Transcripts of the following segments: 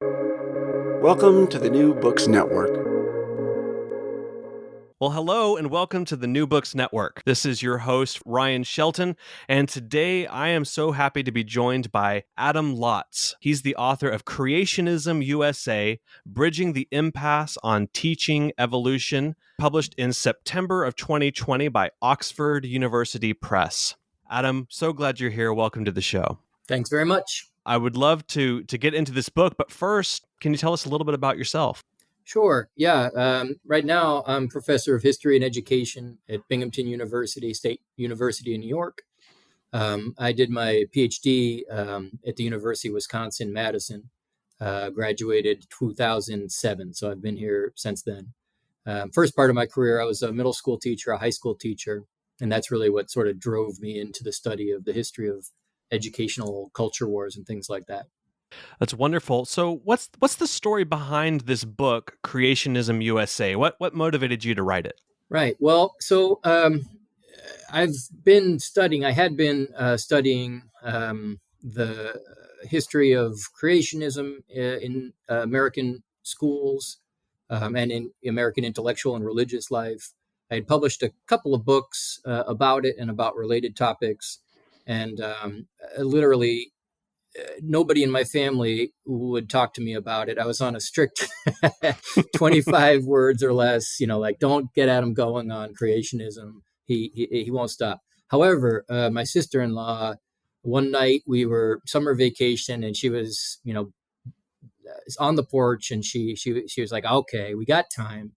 Welcome to the New Books Network. Well, hello and welcome to the New Books Network. This is your host, Ryan Shelton, and today I am so happy to be joined by Adam Laats. He's the author of Creationism USA, Bridging the Impasse on Teaching Evolution, published in September of 2020 by Oxford University Press. Adam, so glad you're here. Welcome to the show. Thanks very much. I would love to get into this book, but first, can you tell us a little bit about yourself? Sure. Yeah. Right now, I'm professor of history and education at Binghamton University, State University in New York. I did my PhD at the University of Wisconsin-Madison, graduated 2007. So I've been here since then. First part of my career, I was a middle school teacher, a high school teacher, and that's really what sort of drove me into the study of the history of educational culture wars and things like that. That's wonderful. So what's the story behind this book, Creationism USA? What motivated you to write it? Right. Well, so I had been studying the history of creationism in American schools and in American intellectual and religious life. I had published a couple of books about it and about related topics. And literally, nobody in my family would talk to me about it. I was on a strict 25 words or less, like don't get Adam going on creationism. He won't stop. However, my sister-in-law, one night we were summer vacation and she was, on the porch and she was like, okay, we got time.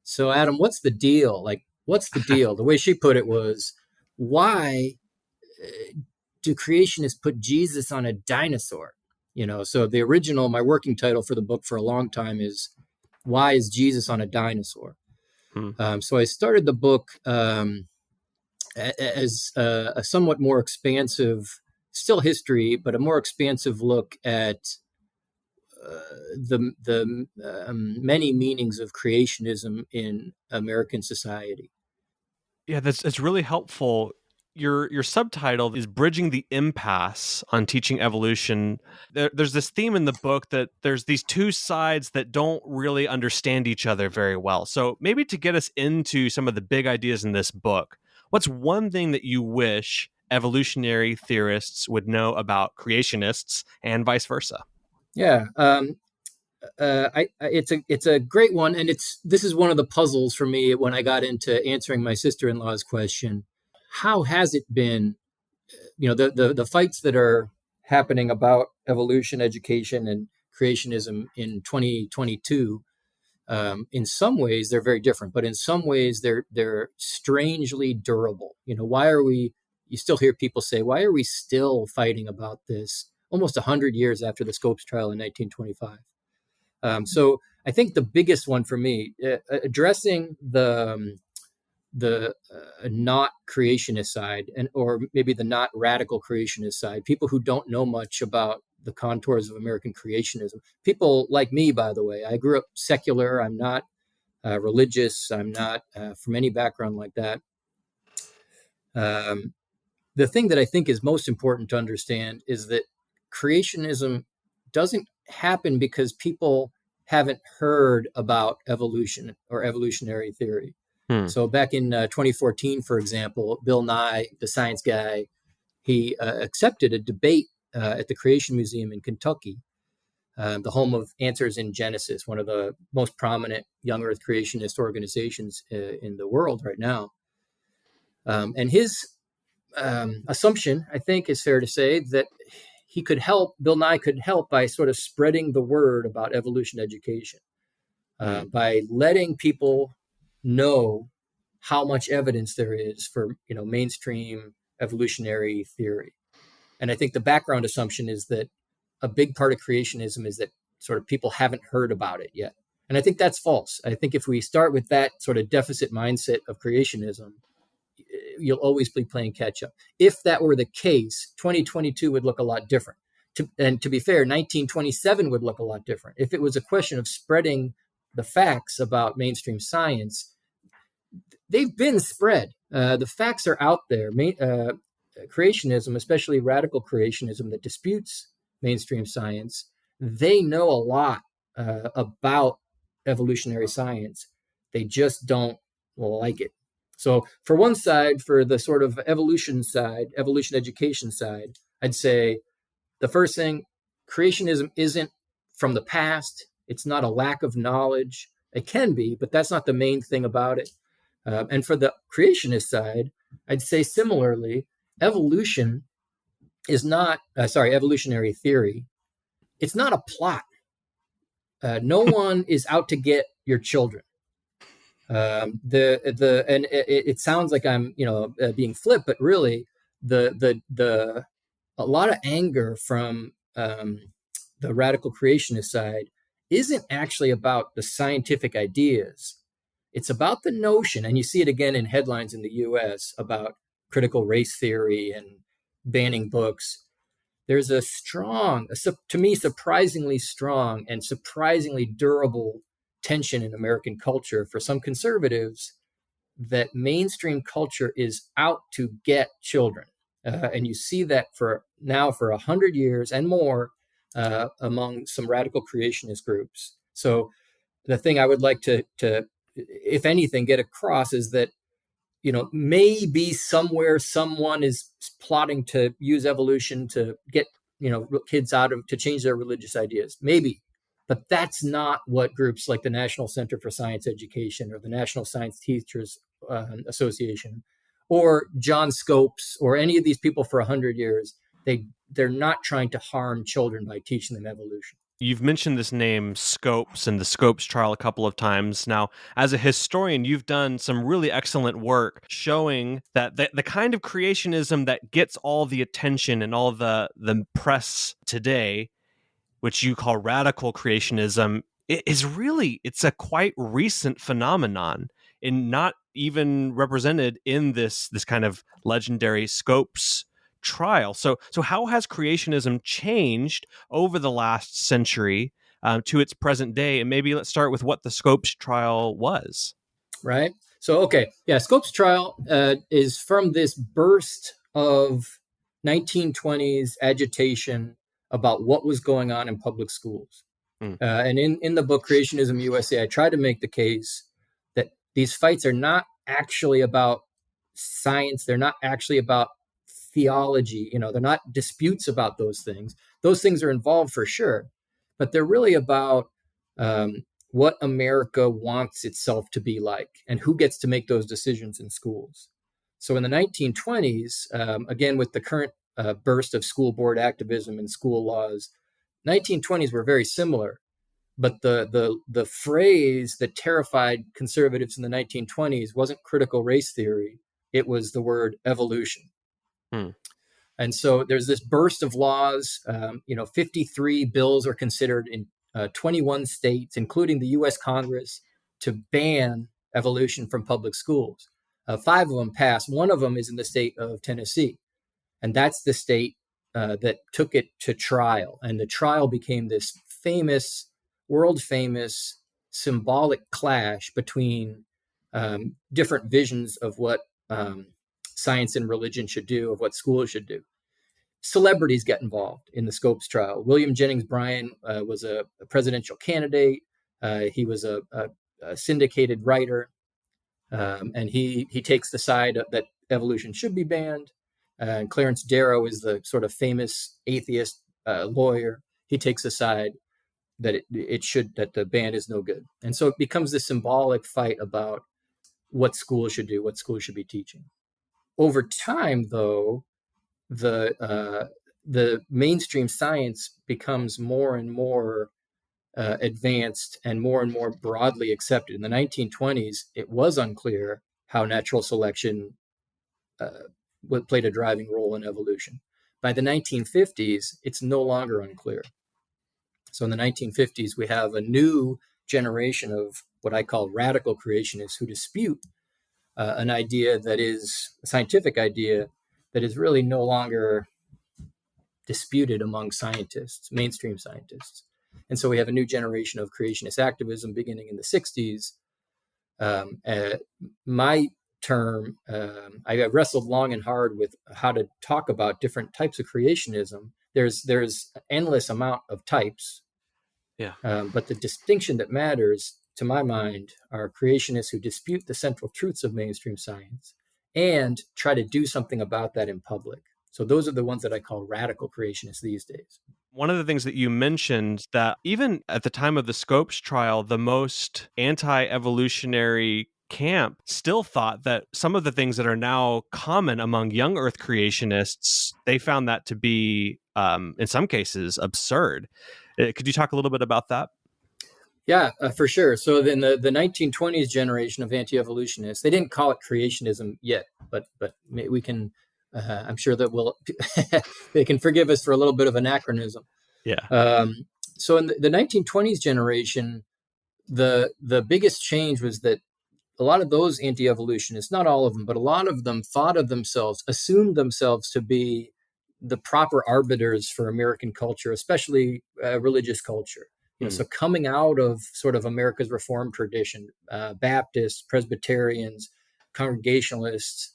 So Adam, what's the deal? Like, what's the deal? The way she put it was, why do creationists put Jesus on a dinosaur? So the original, my working title for the book for a long time is, why is Jesus on a dinosaur? So I started the book as a somewhat more expansive, still history, but a more expansive look at the many meanings of creationism in American society. Yeah, that's really helpful. Your subtitle is Bridging the Impasse on Teaching Evolution. There's this theme in the book that there's these two sides that don't really understand each other very well. So maybe to get us into some of the big ideas in this book, what's one thing that you wish evolutionary theorists would know about creationists and vice versa? Yeah, it's a great one, and this is one of the puzzles for me when I got into answering my sister-in-law's question. How has it been? The fights that are happening about evolution, education, and creationism in 2022. In some ways, they're very different, but in some ways, they're strangely durable. Why are we? You still hear people say, "Why are we still fighting about this?" Almost 100 years after the Scopes trial in 1925. So I think the biggest one for me, addressing the not creationist side, or maybe the not radical creationist side, people who don't know much about the contours of American creationism. People like me, by the way, I grew up secular. I'm not religious. I'm not from any background like that. The thing that I think is most important to understand is that creationism doesn't happen because people haven't heard about evolution or evolutionary theory. So back in 2014, for example, Bill Nye, the science guy, he accepted a debate at the Creation Museum in Kentucky, the home of Answers in Genesis, one of the most prominent young Earth creationist organizations in the world right now. And his assumption, I think, is fair to say that Bill Nye could help by sort of spreading the word about evolution education, by letting people know how much evidence there is for mainstream evolutionary theory. And I think the background assumption is that a big part of creationism is that sort of people haven't heard about it yet. And I think that's false. I think if we start with that sort of deficit mindset of creationism, you'll always be playing catch up. If that were the case, 2022 would look a lot different. And to be fair, 1927 would look a lot different. If it was a question of spreading the facts about mainstream science, they've been spread. The facts are out there. Creationism, especially radical creationism that disputes mainstream science, they know a lot about evolutionary science. They just don't like it. So for one side, for the sort of evolution side, evolution education side, I'd say the first thing, creationism isn't from the past. It's not a lack of knowledge. It can be, but that's not the main thing about it. And for the creationist side, I'd say similarly, evolution is not, evolutionary theory. It's not a plot. No one is out to get your children. It sounds like I'm being flip, but really the a lot of anger from the radical creationist side isn't actually about the scientific ideas. It's about the notion, and you see it again in headlines in the U.S. about critical race theory and banning books. There's a strong, to me, surprisingly strong and surprisingly durable tension in American culture for some conservatives that mainstream culture is out to get children. And you see that for 100 years and more among some radical creationist groups. So the thing I would like to, if anything, get across is that maybe somewhere someone is plotting to use evolution to get kids to change their religious ideas, maybe, but that's not what groups like the National Center for Science Education or the National Science Teachers Association or John Scopes or any of these people for 100 years, they're not trying to harm children by teaching them evolution. You've mentioned this name Scopes and the Scopes trial a couple of times. Now, as a historian, you've done some really excellent work showing that the kind of creationism that gets all the attention and all the press today, which you call radical creationism, it's a quite recent phenomenon and not even represented in this kind of legendary Scopes trial. So how has creationism changed over the last century to its present day? And maybe let's start with what the Scopes trial was. Right. So, okay. Yeah. Scopes trial is from this burst of 1920s agitation about what was going on in public schools. And in the book Creationism USA, I try to make the case that these fights are not actually about science. They're not actually about theology. They're not disputes about those things. Those things are involved for sure, but they're really about what America wants itself to be like and who gets to make those decisions in schools. So in the 1920s, again, with the current burst of school board activism and school laws, 1920s were very similar. But the phrase that terrified conservatives in the 1920s wasn't critical race theory. It was the word evolution. And so there's this burst of laws. 53 bills are considered in 21 states, including the U.S. Congress, to ban evolution from public schools. 5 of them passed. One of them is in the state of Tennessee. And that's the state that took it to trial. And the trial became this world famous, symbolic clash between different visions of what science and religion should do, of what schools should do. Celebrities get involved in the Scopes trial. William Jennings Bryan was a presidential candidate. He was a syndicated writer, and he takes the side that evolution should be banned. And Clarence Darrow is the sort of famous atheist lawyer. He takes the side that that the ban is no good. And so it becomes this symbolic fight about what schools should do, what schools should be teaching. Over time, though, the mainstream science becomes more and more advanced and more broadly accepted. In the 1920s, it was unclear how natural selection played a driving role in evolution. By the 1950s, it's no longer unclear. So in the 1950s, we have a new generation of what I call radical creationists who dispute an idea that is a scientific idea that is really no longer disputed among scientists, mainstream scientists. And so we have a new generation of creationist activism beginning in the 60s. My term, I wrestled long and hard with how to talk about different types of creationism. There's endless amount of types. Yeah. But the distinction that matters, to my mind, are creationists who dispute the central truths of mainstream science and try to do something about that in public. So those are the ones that I call radical creationists these days. One of the things that you mentioned, that even at the time of the Scopes trial, the most anti-evolutionary camp still thought that some of the things that are now common among young Earth creationists, they found that to be, in some cases, absurd. Could you talk a little bit about that? Yeah, for sure. So then the 1920s generation of anti-evolutionists, they didn't call it creationism yet, but we can, I'm sure that we'll, they can forgive us for a little bit of anachronism. Yeah. So in the 1920s generation, the biggest change was that a lot of those anti-evolutionists, not all of them, but a lot of them thought of themselves, assumed themselves to be the proper arbiters for American culture, especially religious culture. Hmm. So coming out of sort of America's Reformed tradition, Baptists, Presbyterians, Congregationalists,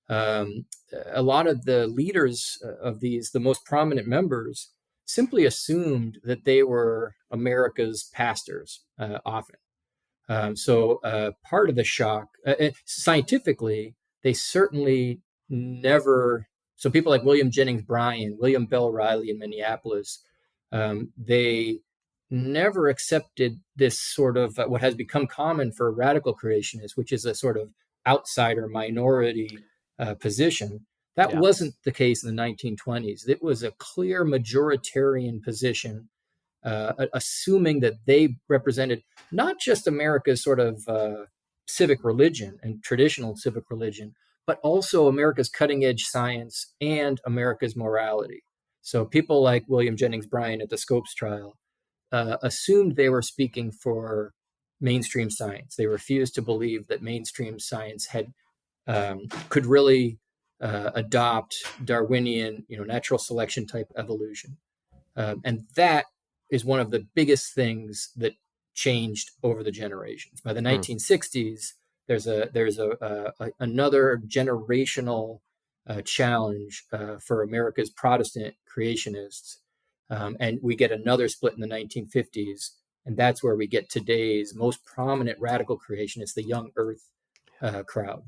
um, a lot of the leaders of these, the most prominent members, simply assumed that they were America's pastors often. So part of the shock, scientifically, they certainly never. So people like William Jennings Bryan, William Bell Riley in Minneapolis, they never accepted this sort of what has become common for radical creationists, which is a sort of outsider minority position. That Yeah. wasn't the case in the 1920s. It was a clear majoritarian position, assuming that they represented not just America's sort of civic religion and traditional civic religion, but also America's cutting edge science and America's morality. So people like William Jennings Bryan at the Scopes trial assumed they were speaking for mainstream science. They refused to believe that mainstream science could really adopt Darwinian, natural selection type evolution. And that is one of the biggest things that changed over the generations. By the Hmm. 1960s, there's another generational challenge for America's Protestant creationists, and we get another split in the 1950s, and that's where we get today's most prominent radical creationists, the young Earth crowd.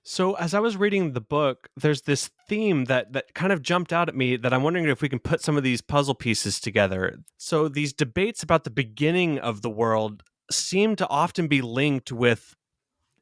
So as I was reading the book, there's this theme that kind of jumped out at me that I'm wondering if we can put some of these puzzle pieces together. So these debates about the beginning of the world seem to often be linked with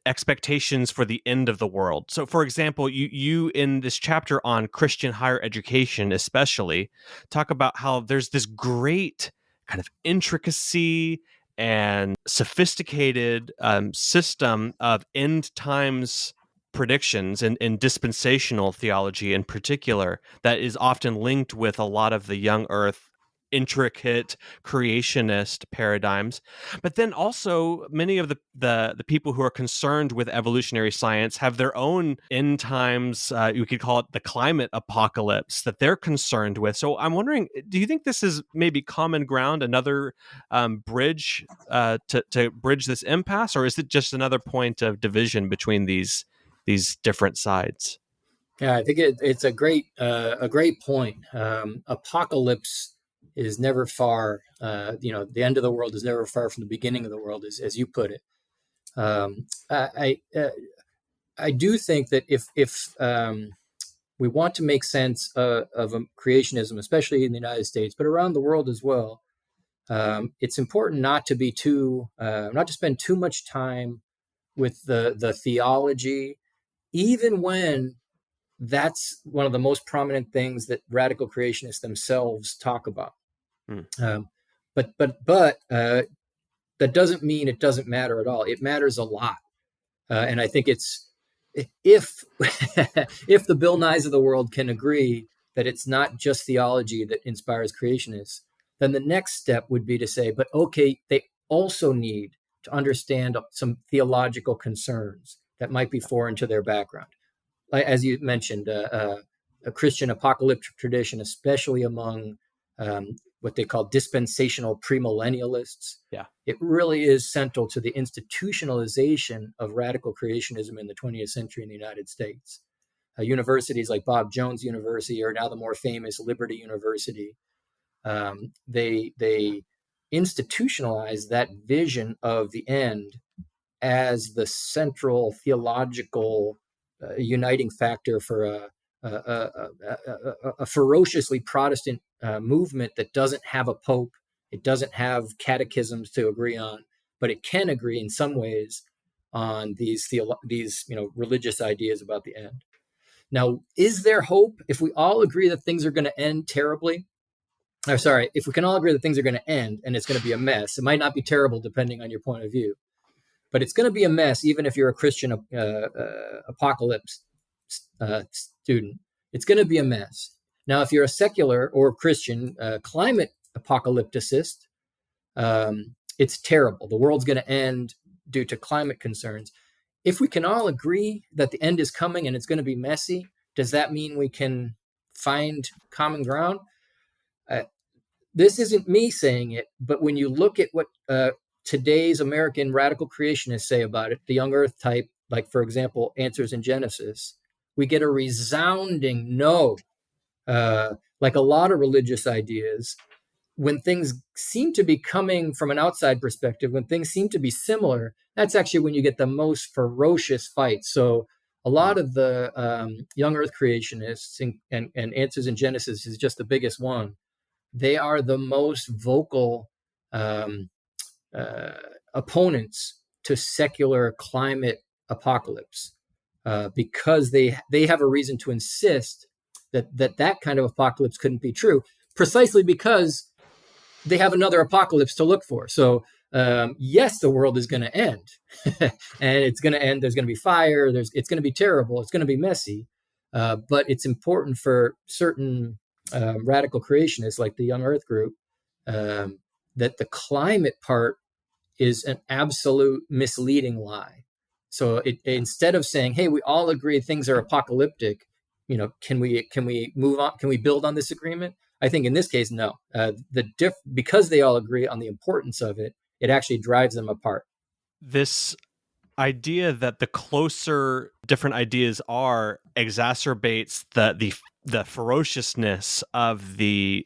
expectations for the end of the world. So for example, you in this chapter on Christian higher education especially talk about how there's this great kind of intricacy and sophisticated system of end times predictions and in dispensational theology in particular that is often linked with a lot of the young earth intricate creationist paradigms. But then also many of the people who are concerned with evolutionary science have their own end times, you could call it the climate apocalypse that they're concerned with. So I'm wondering, do you think this is maybe common ground, another bridge to bridge this impasse, or is it just another point of division between these different sides? Yeah, I think it's a great point. Apocalypse is never far. The end of the world is never far from the beginning of the world, as you put it. I do think that if we want to make sense of creationism, especially in the United States, but around the world as well, it's important not to spend too much time with the theology, even when that's one of the most prominent things that radical creationists themselves talk about. Hmm. Um, but that doesn't mean it doesn't matter at all. It matters a lot, and I think it's if if the Bill Nyes of the world can agree that it's not just theology that inspires creationists, then the next step would be to say, but okay, they also need to understand some theological concerns that might be foreign to their background, as you mentioned, a Christian apocalyptic tradition, especially among what they call dispensational premillennialists. Yeah. It really is central to the institutionalization of radical creationism in the 20th century in the United States. Universities like Bob Jones University, or now the more famous Liberty University, they institutionalized that vision of the end as the central theological uniting factor for a ferociously Protestant movement that doesn't have a pope, it doesn't have catechisms to agree on, but it can agree in some ways on these religious ideas about the end. Now, is there hope if we all agree that things are going to end terribly? Or sorry, if we can all agree that things are going to end and it's going to be a mess, it might not be terrible depending on your point of view, but it's going to be a mess even if you're a Christian apocalypse student. It's going to be a mess. Now, if you're a secular or Christian climate apocalypticist, it's terrible. The world's going to end due to climate concerns. If we can all agree that the end is coming and it's going to be messy, does that mean we can find common ground? This isn't me saying it, but when you look at what today's American radical creationists say about it, the young earth type, like, for example, Answers in Genesis, we get a resounding no. Like a lot of religious ideas, when things seem to be coming from an outside perspective, when things seem to be similar, that's actually when you get the most ferocious fights. So a lot of the young earth creationists and Answers in Genesis is just the biggest one. They are the most vocal opponents to secular climate apocalypse because they have a reason to insist that kind of apocalypse couldn't be true, precisely because they have another apocalypse to look for. So yes, the world is going to end, and it's going to end. There's going to be fire. It's going to be terrible. It's going to be messy. But it's important for certain radical creationists, like the Young Earth group, that the climate part is an absolute misleading lie. So instead of saying, "Hey, we all agree things are apocalyptic," can we move on? Can we build on this agreement? I think in this case, no. Because they all agree on the importance of it, it actually drives them apart. This idea that the closer different ideas are exacerbates the ferociousness of the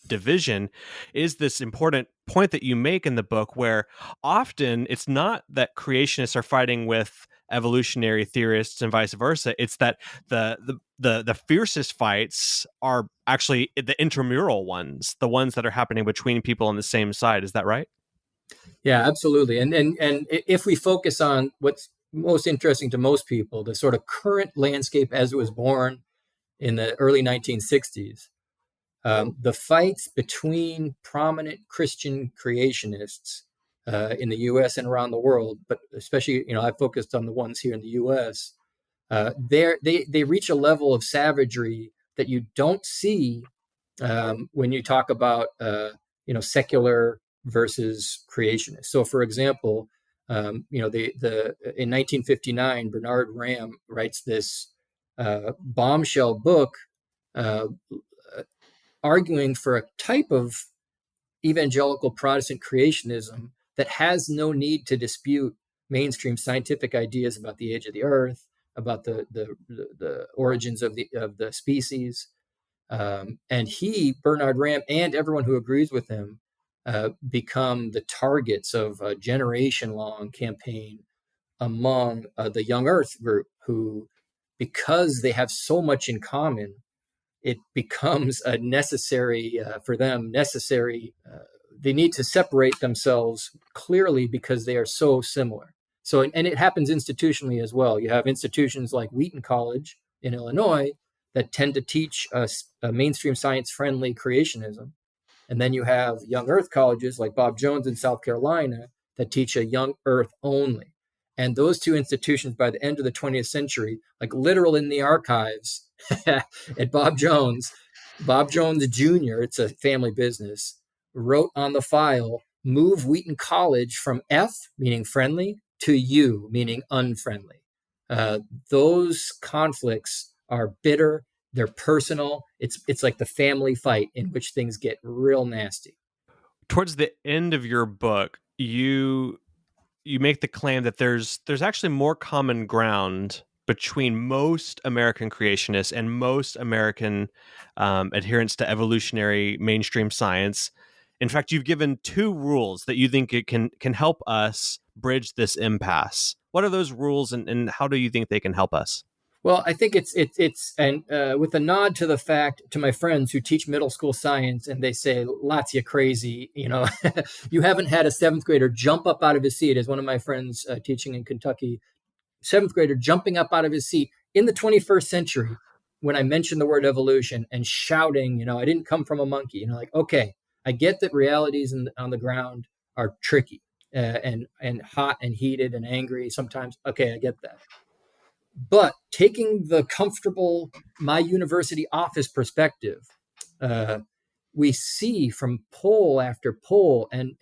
division is this important point that you make in the book, where often it's not that creationists are fighting with evolutionary theorists and vice versa. It's that the fiercest fights are actually the intramural ones, the ones that are happening between people on the same side. Is that right? Yeah, absolutely. And if we focus on what's most interesting to most people, the sort of current landscape as it was born in the early 1960s, the fights between prominent Christian creationists in the U.S. and around the world, but especially, I focused on the ones here in the U.S. They reach a level of savagery that you don't see when you talk about secular versus creationists. So, for example, in 1959, Bernard Ram writes this bombshell book arguing for a type of evangelical Protestant creationism that has no need to dispute mainstream scientific ideas about the age of the earth, about the origins of the species. And Bernard Ram, and everyone who agrees with him, become the targets of a generation-long campaign among the Young Earth group, who, because they have so much in common, it becomes a necessary for them. They need to separate themselves clearly because they are so similar. So, and it happens institutionally as well. You have institutions like Wheaton College in Illinois that tend to teach a mainstream science-friendly creationism. And then you have young earth colleges like Bob Jones in South Carolina that teach a young earth only. And those two institutions, by the end of the 20th century, like literal in the archives at Bob Jones Jr., it's a family business, wrote on the file, move Wheaton College from F, meaning friendly, to U, meaning unfriendly. Those conflicts are bitter. They're personal. It's like the family fight in which things get real nasty. Towards the end of your book, you make the claim that there's actually more common ground between most American creationists and most American adherents to evolutionary mainstream science, In fact, you've given 2 rules that you think it can help us bridge this impasse. What are those rules, and how do you think they can help us? Well, I think it's and with a nod to the fact to my friends who teach middle school science, and they say, "Laats, you crazy, you haven't had a seventh grader jump up out of his seat." As one of my friends teaching in Kentucky, seventh grader jumping up out of his seat in the 21st century when I mentioned the word evolution and shouting, I didn't come from a monkey. Like, okay, I get that realities on the ground are tricky and hot and heated and angry sometimes. Okay, I get that. But taking the comfortable my university office perspective, we see from poll after poll and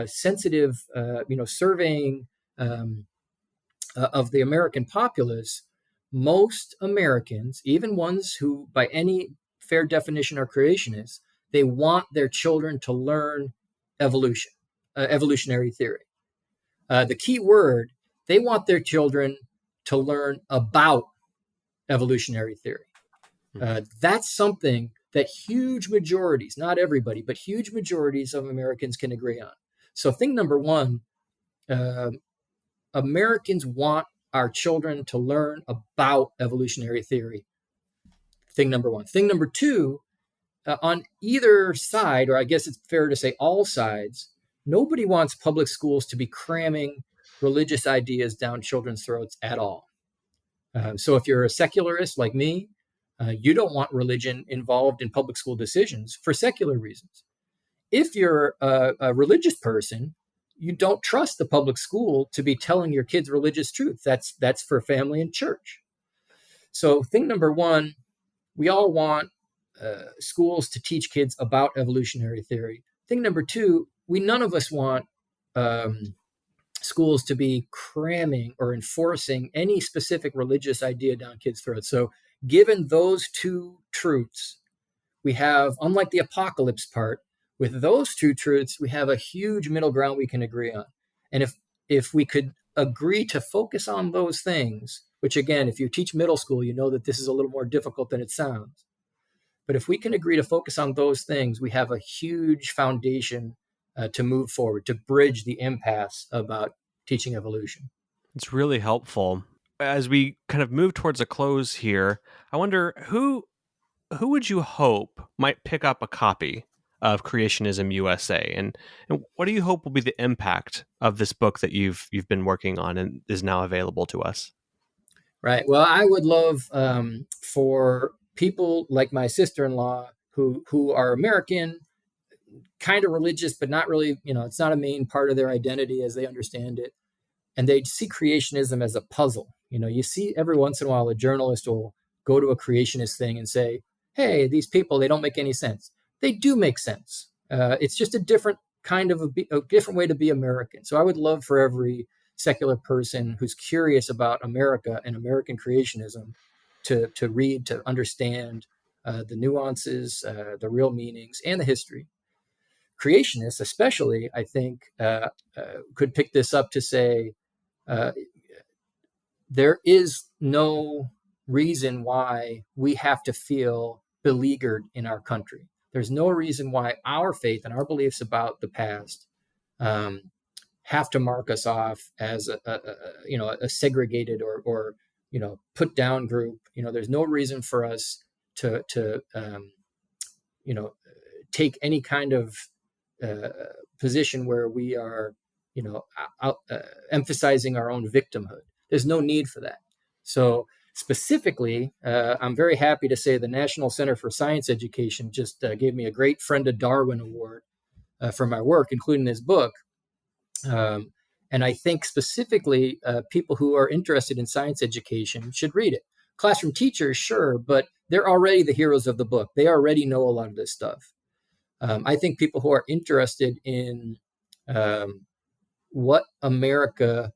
sensitive, surveying of the American populace, most Americans, even ones who by any fair definition are creationists, they want their children to learn evolutionary theory. The key word, they want their children to learn about evolutionary theory. That's something that huge majorities, not everybody, but huge majorities of Americans can agree on. So thing number one, Americans want our children to learn about evolutionary theory. Thing number one. Thing number two, on either side, or I guess it's fair to say all sides, nobody wants public schools to be cramming religious ideas down children's throats at all. So if you're a secularist like me, you don't want religion involved in public school decisions for secular reasons. If you're a religious person, you don't trust the public school to be telling your kids religious truth. That's for family and church. So thing number one, we all want schools to teach kids about evolutionary theory. Thing number two, none of us want schools to be cramming or enforcing any specific religious idea down kids' throats. So given those 2 truths, we have, unlike the apocalypse part, with those 2 truths, we have a huge middle ground we can agree on. And if we could agree to focus on those things, which again, if you teach middle school, you know that this is a little more difficult than it sounds. But if we can agree to focus on those things, we have a huge foundation to move forward, to bridge the impasse about teaching evolution. It's really helpful. As we kind of move towards a close here, I wonder who would you hope might pick up a copy of Creationism USA, and what do you hope will be the impact of this book that you've been working on and is now available to us? Right. Well, I would love for people like my sister-in-law who are American, kind of religious, but not really, it's not a main part of their identity as they understand it. And they see creationism as a puzzle. You see every once in a while a journalist will go to a creationist thing and say, hey, these people, they don't make any sense. They do make sense. It's just a different kind of a different way to be American. So I would love for every secular person who's curious about America and American creationism to read, to understand the nuances, the real meanings, and the history. Creationists, especially, I think, could pick this up to say, there is no reason why we have to feel beleaguered in our country. There's no reason why our faith and our beliefs about the past have to mark us off as a segregated or put down group. There's no reason for us to take any kind of position where we are emphasizing our own victimhood. There's no need for that. So specifically, I'm very happy to say the National Center for Science Education just gave me a great Friend of Darwin award for my work, including this book. And I think specifically people who are interested in science education should read it. Classroom teachers, sure, but they're already the heroes of the book. They already know a lot of this stuff. I think people who are interested in what America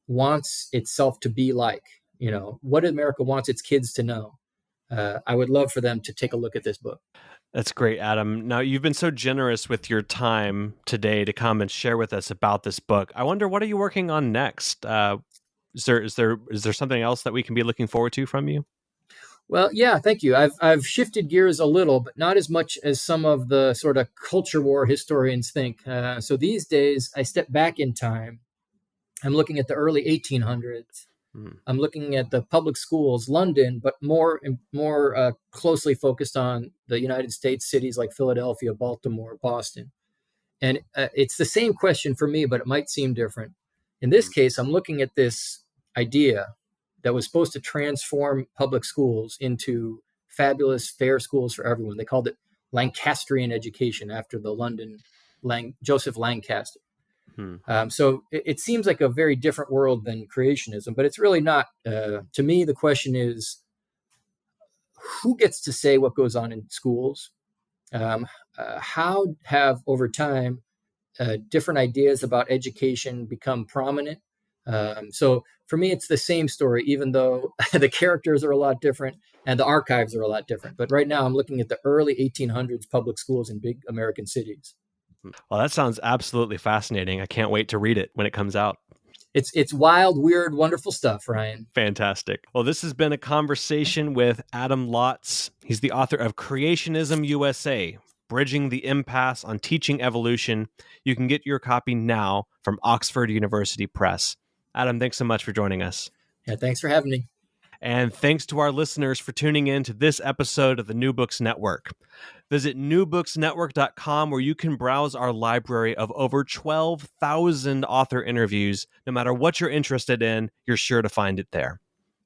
wants itself to be like, what America wants its kids to know, I would love for them to take a look at this book. That's great, Adam. Now, you've been so generous with your time today to come and share with us about this book. I wonder, what are you working on next? Is there something else that we can be looking forward to from you? Well, yeah, thank you. I've shifted gears a little, but not as much as some of the sort of culture war historians think. So these days, I step back in time. I'm looking at the early 1800s. Hmm. I'm looking at the public schools, London, but more closely focused on the United States cities like Philadelphia, Baltimore, Boston. And it's the same question for me, but it might seem different. In this case, I'm looking at this idea that was supposed to transform public schools into fabulous, fair schools for everyone. They called it Lancastrian education after the London Joseph Lancaster. Hmm. So it seems like a very different world than creationism, but it's really not. To me, the question is who gets to say what goes on in schools? How have over time different ideas about education become prominent? So for me, it's the same story, even though the characters are a lot different and the archives are a lot different. But right now, I'm looking at the early 1800s public schools in big American cities. Well, that sounds absolutely fascinating. I can't wait to read it when it comes out. It's wild, weird, wonderful stuff, Ryan. Fantastic. Well, this has been a conversation with Adam Laats. He's the author of Creationism USA, Bridging the Impasse on Teaching Evolution. You can get your copy now from Oxford University Press. Adam, thanks so much for joining us. Yeah, thanks for having me. And thanks to our listeners for tuning in to this episode of the New Books Network. Visit newbooksnetwork.com where you can browse our library of over 12,000 author interviews. No matter what you're interested in, you're sure to find it there.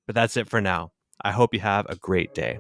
But that's it for now. I hope you have a great day.